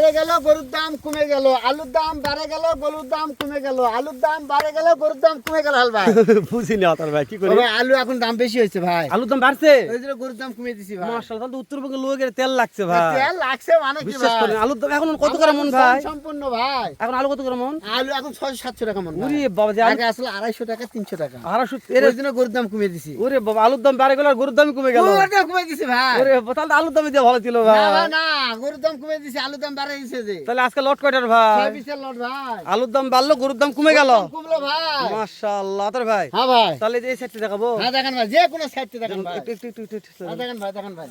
বেড়ে গেল গরুর দাম কমে গেল, আলুর দাম বেড়ে গেল গরুর দাম কমে গেল, আলুর দাম বেড়ে গেল গরুর দাম কমে গেল। হাল ভাই বুঝিনি আতর ভাই কি করি? ভাই আলু এখন দাম বেশি হয়েছে ভাই, আলুর দাম বাড়ছে, ওই জন্য গরুর দাম কমিয়ে দিছি ভাই। মাশাআল্লাহ, তাহলে তো উত্তরবঙ্গের লোকের তেল লাগছে ভাই। তেল লাগছে মানে কি বিশ্বাস ভাই? করেন আলুর দাম এখন কত করে মন ভাই? সম্পূর্ণ ভাই, এখন আলু কত করে মন? আলু এখন 600-700 টাকা মন। ওরে বাবা, যে আগে আসলে 250 টাকা 300 টাকা, 250 ওই জন্য গরুর দাম কমিয়ে দিছি। ওরে বাবা, আলুর দাম বেড়ে গেল আর গরুর দাম কমে গেল। গরুর দাম কমিয়ে দিছি ভাই। ওরে বাবা, তাহলে আলুর দামই দিয়ে ভালো ছিল না ভাই। ভাই না, গরুর দাম কমিয়ে দিছি, আলুর দাম বেড়ে গেছে যে। তাহলে আজকে লট কয়টার ভাই? 6 পিসের লট ভাই। আলুর দাম বাড়লো, গরুর দাম কমে গেল। কমলো ভাই। মাশাআল্লাহ আতর ভাই। হ্যাঁ ভাই, তাহলে এই সাইডটা দেখাবো। হ্যাঁ দেখেন ভাই, যে কোনো সাইডে দেখেন ভাই। একটু একটু একটু একটু। হ্যাঁ দেখেন ভাই, দেখেন ভাই,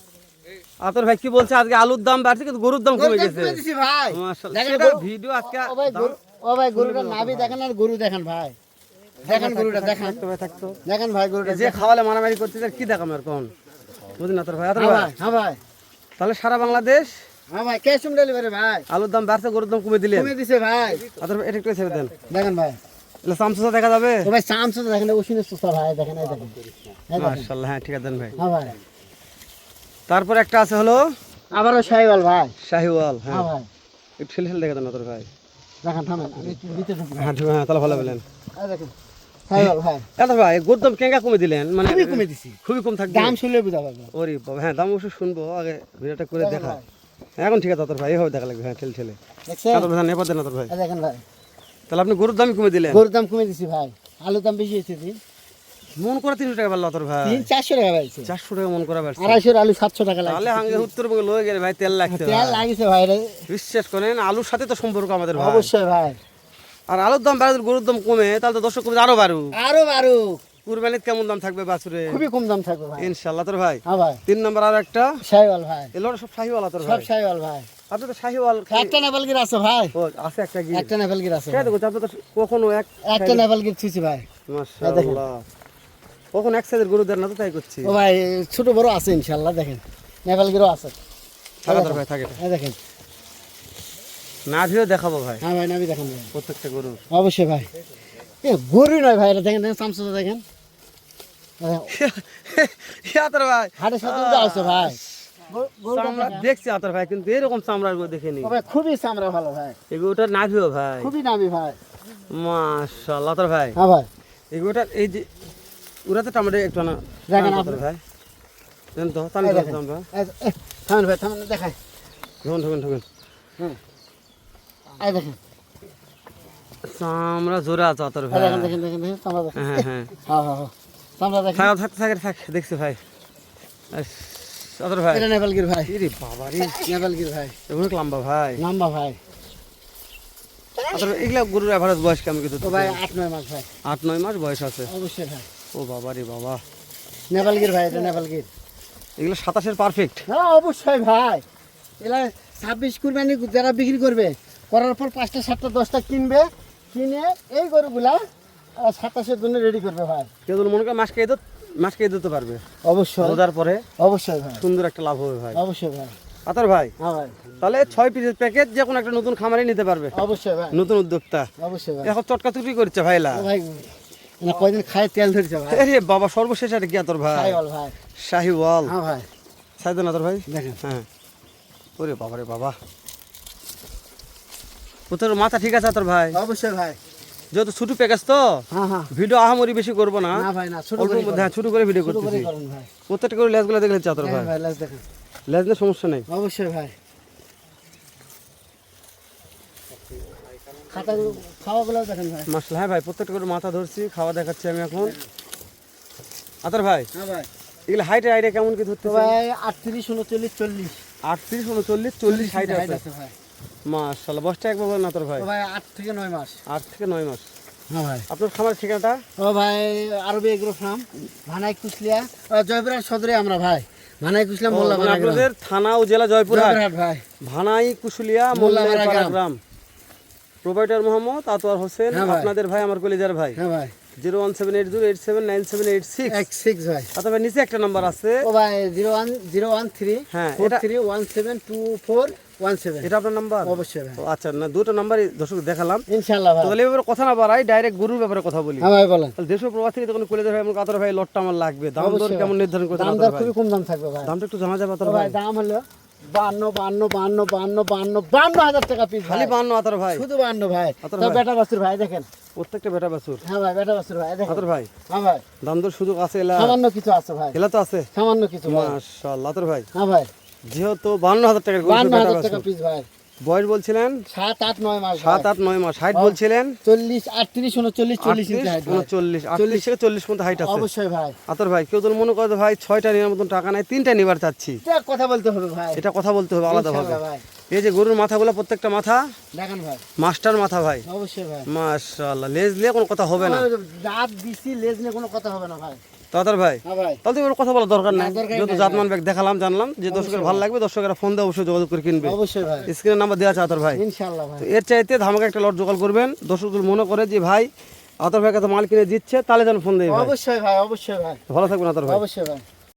আতর ভাই কি বলছে, আজকে আলুর দাম বাড়ছে কিন্তু গরুর দাম গরুর কমে দাম গেছে। কমিয়ে দিছি ভাই। মাশাআল্লাহ, দেখেন সেটার গরু- ভিডিও আজকে ও ভাই দাম- গরু, ও ভাই গরুটার নাভি দেখেন আর গরু দেখেন ভাই, দেখেন গরুটা দেখেন, থাকতো ভাই, থাকতো। দেখেন ভাই গরুটা যে খাওয়ালে মারামারি করতে আর কি দেখাম আর কোন বুঝুন আতর ভাই। আতর হ্যাঁ ভাই ভাই, হ্যাঁ ভাই, তাহলে সারা বাংলাদেশ হ্যাঁ ভাই, ক্যাশ অন ডেলিভারি ভাই, আলুর দাম বাড়ছে, গরুর দাম কমে দিলেন। কমিয়ে দিছে ভাই। আতর ভাই এটা একটু ছেড়ে দেন, দেখেন ভাই, তাহলে সামসুসা দেখা যাবে। ও ভাই চামচ দেখেন, ওষুধের সুস্থা ভাই, দেখেন এই দেখেন, এই দেখেন। মাশাআল্লাহ, হ্যাঁ ঠিক আছে দেন ভাই। হ্যাঁ ভাই, তারপর একটা আছে হলো আবারও শাহিওয়াল ভাই। শাহিওয়াল। হ্যাঁ হ্যাঁ ভাই, একটু ঠেলে ঠেলে দেখা দেন আতর ভাই। দেখেন থামেন, আমি একটু ভিতরে ঢুকবো। হ্যাঁ ঠিক, হ্যাঁ তাহলে ভালো বলেন। এই দেখেন শাহিওয়াল ভাই, আতর ভাই গরুর দাম কেঙ্গা কমে দিলেন, মানে খুবই কমে দিছি, খুবই কম থাকবে। দাম শুনলে বুঝা পাবে। ওরে বাবা, হ্যাঁ দাম অবশ্য শুনবো, আগে ভিডিওটা করে দেখেন দেখা। ভাই, এখন ঠিক আছে আতর ভাই, এভাবে দেখা লাগবে। হ্যাঁ ঠেলে ঠেলে দেখছেন? আতর ভাই নেপার দেন আতর ভাই। এই দেখেন ভাই, তাহলে আপনি গরুর দামই কমে দিলেন। গরুর দাম কমে দিছি ভাই, আলুর দাম বেশি হয়েছে দিন, মন করা 300 টাকা বাড়লো আতর ভাই। 300-400 টাকা বাড়ছে, 400 টাকা মন করা বাড়ছে। 250 আলু 700 টাকা লাগছে। তাহলে হাঙ্গে উত্তরবঙ্গে লয়ে গেলে ভাই তেল লাগছে তেল ভাই। লাগিছে ভাই রে, বিশ্বাস করেন আলুর সাথে তো সম্পর্ক আমাদের ভাই। অবশ্যই ভাই, আর আলুর দাম বাড়ে গরুর দাম কমে, তাহলে তো দর্শক কমে আরো বাড়ুক। আরো আরো কুরবানিতে কেমন দাম থাকবে বাছুরে? খুবই কম দাম থাকবে ভাই। ইনশাআল্লাহ তোর ভাই। হ্যাঁ ভাই, 3 নাম্বার আর একটা শাহিওয়াল ভাই, এলো সব শাহিওয়াল তোর সব ভাই। শাহিওয়াল ভাই। আপনি তো শাহিওয়াল একটা নেপালগির আছে ভাই, ও আছে একটা কি? একটা নেপালগির আছে কে ভাই। দেখো আপনি তো কখনো একটা নেপালগির থুইছি ভাই। মাশাআল্লাহ কখন এক সাইজের গরু দেন না তো তাই করছি। ও ভাই ছোট বড় আছে ইনশাআল্লাহ, দেখেন নেপালগিরও আছে। থাকা তোর ভাই থাকে। এই দেখেন, না ভিও দেখাবো ভাই হ্যাঁ ভাই নাবি দেখেন ভাই, প্রত্যেকটা গরু। অবশ্যই ভাই। এ গরু নয় ভাই, এটা দেখেন, দেখেন চামচটা দেখেন, তোর ভাই হাটের সাথে উঠে আছে ভাই। গরুটা চামড়া দেখেন। দেখছি তোর ভাই, কিন্তু এরকম চামড়ার গরু দেখিনি। ও ভাই খুবই চামড়া ভালো ভাই, এই গরুটার না ভিও ভাই। খুবই নামি ভাই। মাশাআল্লাহ তোর ভাই। হ্যাঁ ভাই, এই গরুটার এই যে উড়াতে টামড়ে একটু না দেখেন তোর ভাই। দেন তো টান এই তো দেখেন। আমরা। থামেন ভাই, থামেন, দেখাই। ঢুকুন ঢুকুন ঢুকুন। হুম, এই দেখেন, চামড়া জোরে আছে তোর এই ভাই। দেখেন, দেখেন, দেখেন, দেখেন, চামড়া দেখেন। হ্যাঁ হ্যাঁ হ্যাঁ হ্যাঁ হ্যাঁ, চামড়া দেখেন। থাক থাক থাক থাক দেখছি ভাই। তোর ভাই এটা নেপালগির ভাই, ইরে বাবা রে, নেপালগির ভাই, অনেক লম্বা ভাই। নাম্বা ভাই। তোর এগুলা গরুর এভারেজ বয়স কেমন কিছু? ও ভাই 8-9 মাস ভাই, 8-9 মাস বয়স আছে। অবশ্যই ভাই। ও বাবা রে বাবা, নেপালগির ভাই, এটা নেপালগির। এগুলো 27-এর পারফেক্ট। হ্যাঁ অবশ্যই ভাই, এলা 26 কুরবানি যারা বিক্রি করবে, করার পর 5টা 7টা 10টা কিনবে, কিনে এই গরুগুলা 27-এর জন্য রেডি করবে ভাই। কেউ যদি মনে করে মাস খেয়ে দিতে পারবে অবশ্যই, রোজার পরে, অবশ্যই ভাই, সুন্দর একটা লাভ হবে ভাই। অবশ্যই ভাই। আতর ভাই হ্যাঁ ভাই, তাহলে 6 পিসের প্যাকেট যে কোনো একটা নতুন খামারে নিতে পারবে, অবশ্যই ভাই, নতুন উদ্যোক্তা। অবশ্যই ভাই। এখন চটকা চুরি করছে ভাইলা। ও ভাই না কয়দিন খায় তেল ধরেছে ভাই। আরে বাবা সর্বশেষ আর কি আতর ভাই? শাহিওয়াল ভাই। শাহিওয়াল। হ্যাঁ ভাই, সাইদেন আতর ভাই। দেখেন। হ্যাঁ ওরে বাবা রে বাবা, তোর মাথা ঠিক আছে আতর ভাই? অবশ্যই ভাই। যেহেতু ছোট প্যাকেজ তো হ্যাঁ হ্যাঁ, ভিডিও আহামরি বেশি করবো না, না ভাই না, ছোট অল্প করে মধ্যে ছোট করে ভিডিও ছোট করে করতেছি। করেন ভাই। প্রত্যেকটা করে লেজগুলো দেখলে আতর দেখেন ভাই, ভাই, লাজ দেখেন। লেজ নিয়ে সমস্যা নেই। অবশ্যই ভাই। খাতাগুলো খাওয়াগুলো দেখেন ভাই। মাসলা হ্যাঁ ভাই, প্রত্যেকটা করে মাথা ধরছি, খাওয়া দেখাচ্ছি আমি এখন। আতর ভাই হ্যাঁ ভাই, এগুলো হাইট আইডিয়া কেমন কি তো ধরতে ভাই 38, 39, 40 38, 39, 40 হাইট আছে। আছে ভাই। মাশাআল্লাহ বয়সটা একবার বলেন আতর ভাই। তো ভাই 8 থেকে 9 মাস। 8 থেকে 9 মাস। হ্যাঁ ভাই। আপনার খামারের ঠিকানাটা? ও ভাই আরবি এগ্রো ফার্ম, ভানাই কুশলিয়া, জয়পুরহাট সদরে আমরা ভাই। ভানাই কুশলিয়া মোল্লা মানে আপনাদের থানা ও জেলা জয়পুরহাট, জয়পুরহাট ভাই। ভানাই কুশুলিয়া মোল্লাপাড়া মোল্লাপাড়া গ্রাম। গ্রাম। প্রোভাইডার মোহাম্মদ আতোয়ার হোসেন, হ্যাঁ ভাই। আপনাদের ভাই আমার কলিজার ভাই। হ্যাঁ ভাই, 01780879786। 16 ভাই। আচ্ছা ভাই নিচে একটা নাম্বার আছে, ও ভাই 01013 হ্যাঁ, 43172417। এটা আপনার নাম্বার? অবশ্যই ভাই, ও আচ্ছা, না দুটো নাম্বারই দর্শক দেখালাম। ইনশাআল্লাহ ভাই। তাহলে এবার কথা না বাড়াই, ডাইরেক্ট গরুর ব্যাপারে কথা বলি। হ্যাঁ ভাই বলেন। তাহলে দেশ ও প্রবাস থেকে তখন কলিজার ভাই আমার আতর ভাই লটটা আমার লাগবে, দাম দর অবশ্যই কেমন ভাই। নির্ধারণ করতে দাম আতর দর ভাই? খুবই কম দাম থাকবে ভাই। দামটা একটু জানা যাবে আতর ও ভাই? ভাই দাম হলো 52,000 টাকা পিস খালি 52 আতর ভাই, শুধু 52 ভাই। আতর তো ভাই। বেটা বাছুর ভাই দেখেন। প্রত্যেকটা বেটা বাছুর। হ্যাঁ ভাই, বেটা বাছুর ভাই দেখেন। আতর ভাই হ্যাঁ ভাই, দাম দর সুযোগ আছে এলা? সামান্য কিছু আছে ভাই, এলা তো আছে সামান্য কিছু ভাই। মাশাআল্লাহ। আতর ভাই হ্যাঁ ভাই, যেহেতু 52,000 টাকার গরু, বেটা 52,000 টাকা বাছুর, পিস ভাই। বয়স বলছিলেন 7, 8, 9 মাস 7, 8, 9 মাস, হাইট বলছিলেন 40, 38, 39, 40 ইঞ্চি 38, হাইট ভাই। 39, 38 থেকে 40 পর্যন্ত হাইট আছে। অবশ্যই ভাই, আতর ভাই কেউ যদি মনে করে যে ভাই 6টা নেওয়ার মতন টাকা নাই, 3টা নিবার চাচ্ছি, এটা কথা বলতে হবে ভাই। এটা কথা বলতে হবে আলাদাভাবে। ইনশাআল্লাহ ভাই, এই যে গরুর মাথাগুলো প্রত্যেকটা মাথা দেখেন ভাই। মাস্টার মাথা ভাই, অবশ্যই ভাই, মাশাআল্লাহ। লেজ দিয়ে কোনো কথা হবে না। দাঁত দিছি, লেজ নিয়ে কোনো কথা হবে না ভাই। তো আতর ভাই হ্যাঁ ভাই, তাহলে তো এবার কথা বলার দরকার নাই, না, দরকার যেহেতু নাই জাতমান ব্যাগ দেখালাম, জানলাম যে দর্শকের ভালো লাগবে, দর্শকেরা ফোন দিয়ে অবশ্যই যোগাযোগ করে কিনবে। অবশ্যই ভাই, স্ক্রিনের নাম্বার দেওয়া আছে আতর ভাই। ইনশাআল্লাহ ভাই। তো এর চাইতে ধামাকা একটা লট জোগাড় করবেন। দর্শক যদি মনে করে যে ভাই আতর ভাই কাছে মাল কিনে দিচ্ছে, তাহলে যেন ফোন দেয় ভাই। অবশ্যই ভাই, অবশ্যই ভাই, ভালো থাকবেন আতর ভাই। অবশ্যই ভাই।